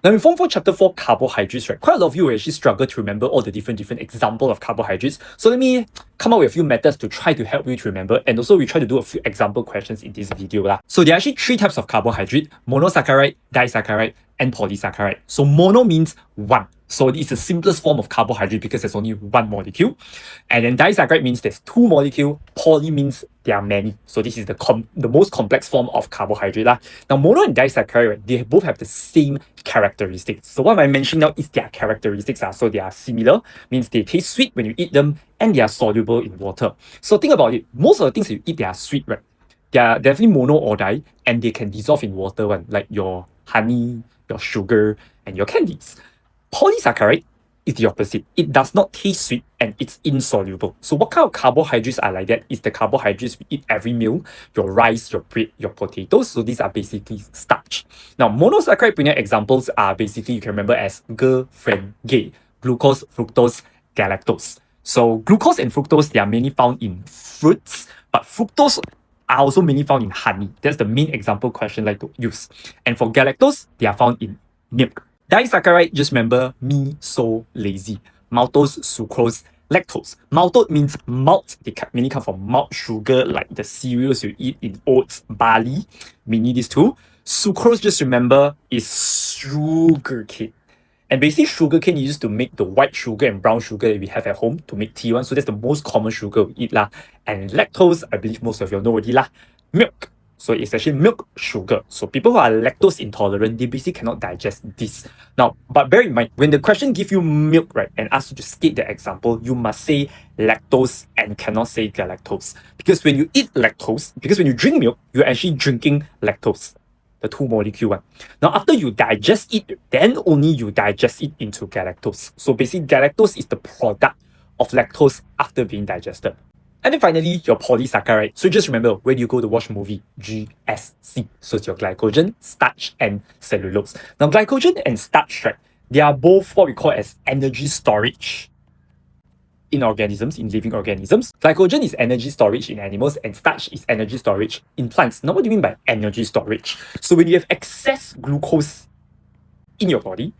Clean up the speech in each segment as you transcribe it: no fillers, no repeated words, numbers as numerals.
Now in Form 4 Chapter 4 Carbohydrates, right, quite a lot of you will actually struggle to remember all the different examples of carbohydrates. So let me come up with a few methods to try to help you to remember, and also we try to do a few example questions in this video lah. So there are actually 3 types of carbohydrate: monosaccharide, disaccharide, and polysaccharide. So mono means one. So it's the simplest form of carbohydrate because there's only one molecule. And then disaccharide means there's 2 molecules. Poly means there are many. So this is the most complex form of carbohydrate lah. Now mono and disaccharide, right, they both have the same characteristics. So what I'm mentioning now is their characteristics. So they are similar, means they taste sweet when you eat them, and they are soluble in water. So think about it. Most of the things you eat, they are sweet, right? They are definitely mono or di, and they can dissolve in water one, like your honey, your sugar, and your candies. Polysaccharide is the opposite. It does not taste sweet and it's insoluble. So what kind of carbohydrates are like that? Is the carbohydrates we eat every meal: your rice, your bread, your potatoes. So these are basically starch. Now monosaccharide punya examples are basically, you can remember as girlfriend, gay, glucose, fructose, galactose. So glucose and fructose, they are mainly found in fruits, but fructose are also mainly found in honey. That's the main example question like to use. And for galactose, they are found in milk. Disaccharide, just remember, me so lazy. Maltose, sucrose, lactose. Maltose means malt. They mainly come from malt sugar, like the cereals you eat in oats, barley, mainly these two. Sucrose, just remember, is sugar cane. And basically, sugar cane is used to make the white sugar and brown sugar that we have at home to make tea one. So that's the most common sugar we eat lah. And lactose, I believe most of you know already lah. Milk. So it's actually milk sugar. So people who are lactose intolerant, they basically cannot digest this. Now, but bear in mind, when the question gives you milk, right, and asks you to state the example, you must say lactose and cannot say galactose. Because when you eat lactose, because when you drink milk, you're actually drinking lactose, the 2 molecule one. Now, after you digest it, then only you digest it into galactose. So basically, galactose is the product of lactose after being digested. And then finally, your polysaccharide. So just remember, when you go to watch movie, GSC. So it's your glycogen, starch, and cellulose. Now, glycogen and starch, right, they are both what we call as energy storage in organisms, in living organisms. Glycogen is energy storage in animals, and starch is energy storage in plants. Now, what do you mean by energy storage? So when you have excess glucose in your body,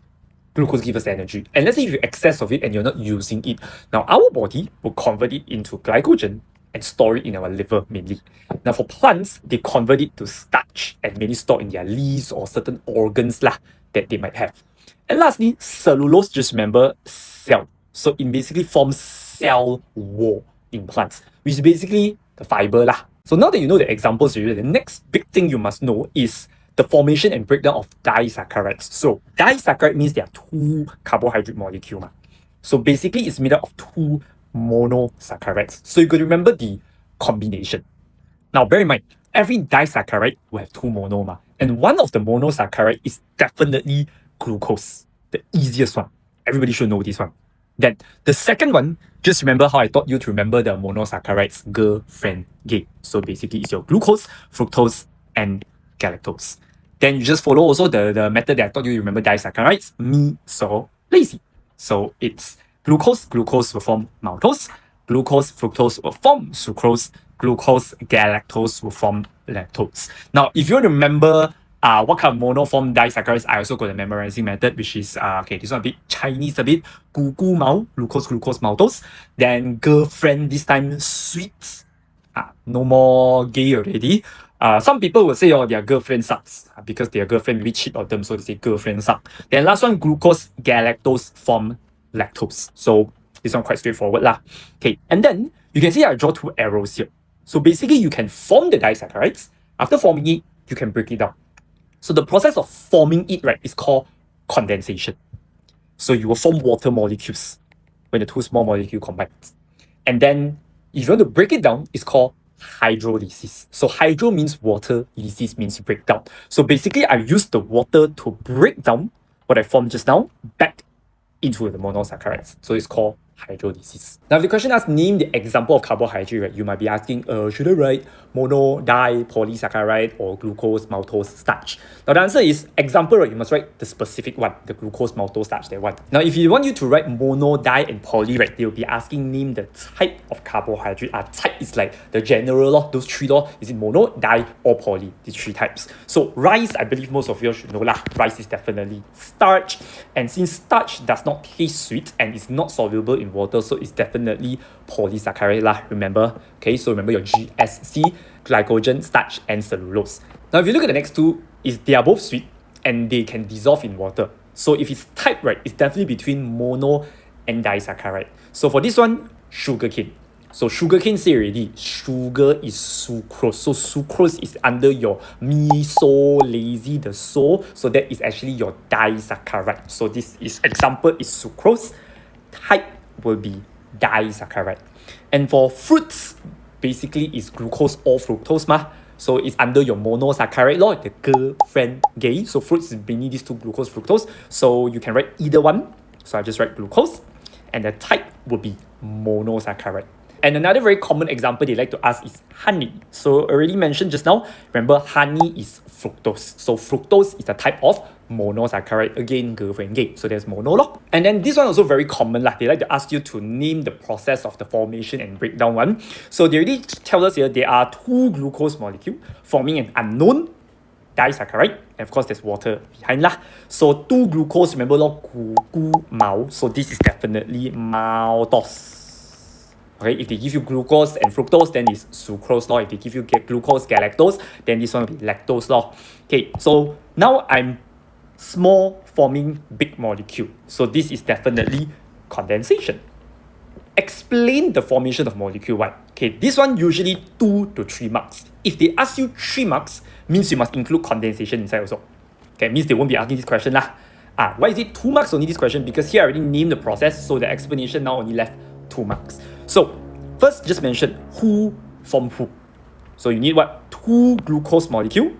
glucose gives us energy. And let's say if you excess of it and you're not using it, now our body will convert it into glycogen and store it in our liver mainly. Now for plants, they convert it to starch and mainly store in their leaves or certain organs lah that they might have. And lastly, cellulose, just remember, cell. So it basically forms cell wall in plants, which is basically the fiber lah. So now that you know the examples, the next big thing you must know is the formation and breakdown of disaccharides. So disaccharide means there are 2 carbohydrate molecules. So basically it's made up of 2 monosaccharides. So you got to remember the combination. Now bear in mind, every disaccharide will have 2 mono. And one of the monosaccharide is definitely glucose, the easiest one. Everybody should know this one. Then the second one, just remember how I taught you to remember the monosaccharides: girlfriend, gay. So basically it's your glucose, fructose, and galactose. Then you just follow also the method that I taught you. Remember disaccharides, me so lazy. So it's glucose will form maltose, glucose, fructose will form sucrose, glucose, galactose will form lactose. Now, if you want to remember what kind of monoform disaccharides, I also got the memorizing method, which is okay, this one a bit Chinese a bit. Gu mao, glucose, maltose. Then girlfriend, this time sweets. No more gay already. Some people will say, oh, their girlfriend sucks because their girlfriend really cheat on them, so they say girlfriend suck. Then last one, glucose, galactose form lactose. So this one quite straightforward lah. Okay, and then you can see I draw 2 arrows here. So basically you can form the disaccharides. After forming it, you can break it down. So the process of forming it, right, is called condensation. So you will form water molecules when the 2 small molecules combine. And then if you want to break it down, it's called hydrolysis. So hydro means water, lysis means breakdown. So basically I use the water to break down what I formed just now back into the monosaccharides. So it's called hydrolysis. Now, if the question asks name the example of carbohydrate, right, you might be asking, should I write mono, di, polysaccharide, or glucose, maltose, starch? Now, the answer is example, right, you must write the specific one, the glucose, maltose, starch, that one. Now, if you want you to write mono, di, and poly, right, they will be asking name the type of carbohydrate. Type is like the general law, those three law. Is it mono, di, or poly? These three types. So rice, I believe most of you should know lah. Rice is definitely starch, and since starch does not taste sweet and is not soluble in water, so it's definitely polysaccharide lah. Remember, okay? So remember your GSC, glycogen, starch, and cellulose. Now, if you look at the next two, they are both sweet and they can dissolve in water. So if it's type, right, it's definitely between mono and disaccharide. So for this one, sugarcane. So sugarcane say already, sugar is sucrose. So sucrose is under your miso, lazy, the so that is actually your disaccharide. So this is example is sucrose, type will be disaccharide. And for fruits, basically is glucose or fructose ma. So it's under your monosaccharide law, the girlfriend gay. So fruits is mainly these two, glucose, fructose. So you can write either one. So I just write glucose, and the type would be monosaccharide. And another very common example they like to ask is honey. So already mentioned just now, remember honey is fructose. So fructose is a type of monosaccharide. Again, girlfriend gay. So there's mono lor. And then this one also very common lah. They like to ask you to name the process of the formation and breakdown one. So they already tell us here there are two glucose molecules forming an unknown disaccharide. And of course, there's water behind lah. So two glucose, remember lor, gu mao. So this is definitely maltose. Okay, if they give you glucose and fructose, then it's sucrose law. If they give you glucose, galactose, then this one will be lactose law. Okay, so now I'm small forming big molecule. So this is definitely condensation. Explain the formation of molecule 1. Okay, this one usually 2 to 3 marks. If they ask you 3 marks, means you must include condensation inside also. Okay, means they won't be asking this question lah. Why is it 2 marks only this question? Because here I already named the process, so the explanation now only left 2 marks. So first, just mention who form who. So you need what? 2 glucose molecule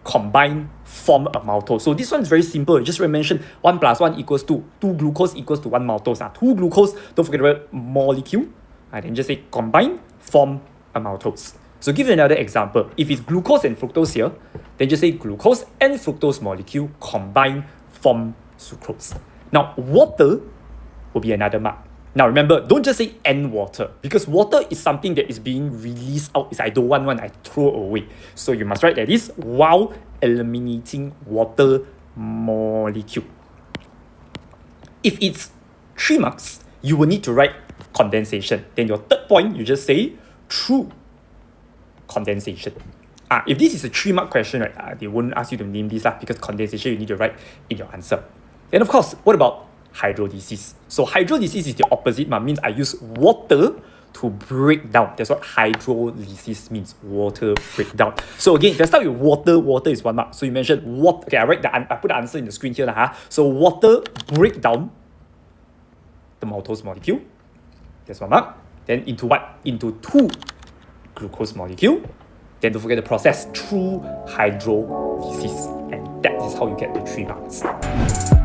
combine form a maltose. So this one is very simple. Just mention 1 plus 1 equals 2. 2 glucose equals to 1 maltose. 2 glucose, don't forget about molecule. Then just say combine form a maltose. So give another example. If it's glucose and fructose here, then just say glucose and fructose molecule combine form sucrose. Now water will be another mark. Now remember, don't just say and water, because water is something that is being released out. Is I don't want one, I throw away. So you must write that is while eliminating water molecule. If it's 3 marks, you will need to write condensation. Then your third point, you just say through condensation. If this is a 3-mark question, right, they won't ask you to name this because condensation you need to write in your answer. Then of course, what about hydrolysis? So hydrolysis is the opposite, means I use water to break down. That's what hydrolysis means, water breakdown. So again, if I start with water is 1 mark. So you mentioned water. Okay, I put the answer in the screen here. So water break down the maltose molecule. That's 1 mark. Then into what? Into 2 glucose molecule. Then don't forget the process through hydrolysis. And that is how you get the 3 marks.